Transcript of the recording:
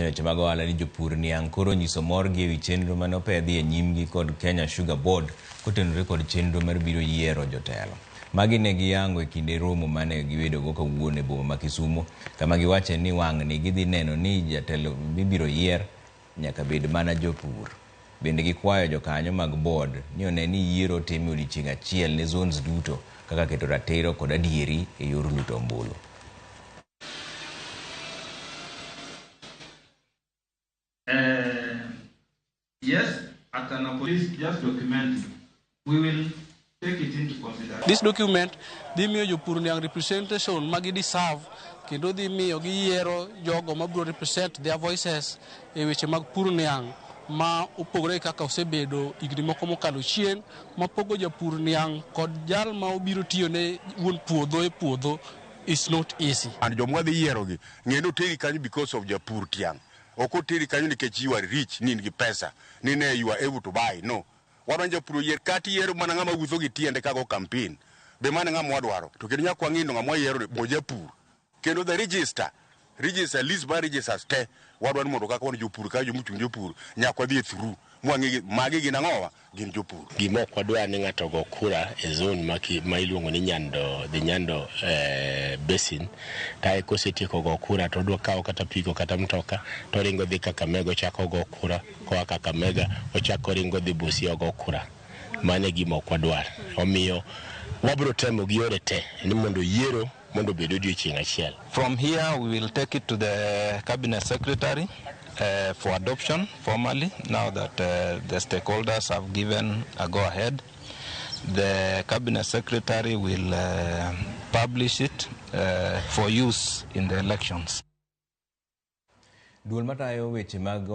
Jolony weche mag ohala ni jopur niang' koro nyiso morgi ewi chenro mane opedhi e nyimgi kod Kenya Sugar Board kotenore kod chenro mar biro yiero jotelo. Magi ne giyango e kinde romo mane gibedogo kawuono e boma ma Kisumu, kama giwacho ni wang'ni gidhi neno ni jatelo mibiro yier nyaka bed mana jopur. Bende gikwayo jokanyo mag board ni one ni yiero time odiochieng' achiel ne zones duto kaka keto ratiro kod adieri e yor luto ombulu. Yes, at an police just document. We will take it into consideration. This document, the miyo jopur niang representation magi deserve kendo dhi miyo giyiero jogo mabiro represent their voices e weche mag pur niang' ma opogore kaka osebedo higni moko mokalo chien ma pogo japur niang' kod jal ma obiro tiyo ne wuon puodho e puodho is not easy. And jomwa dhi yiero gi ng'endo teri kanyo because of japur tiang'. Oko teri kanyo nikech you are rich, ni nigi pesa, ni ne you are able to buy. No. Wadwan japur yier kati yiero mana ng'ama wuotho gi tiende kago campaign. Be mana ng'ama wadwaro. To kendo nyakwa ng'indo ng'ama yiero mo japur. Kendo the register list by registers te wadwan mondo kaka wan jopur ka jomuchung jopur nyakwa dhi through mwangi magi gin ang'owa gin jopur. Gima ok wadwa ni ng'ato go kura e zone ma iluongo ni Nyando basin tae kosetieko go kura to odwa kawo kata piko kata mtoka to ringo dhi Kakamega ochako go kura, koa Kakamega ochako ringo dhi Busia go kura. Mane gima ok wadwar. Omiyo wabiro temo gi yore te ni mondo yiero mondo bedo odiochieng' achiel. From here we will take it to the cabinet secretary for adoption formally, now that the stakeholders have given a go-ahead. The cabinet secretary will publish it for use in the elections. Duol matayo weche mag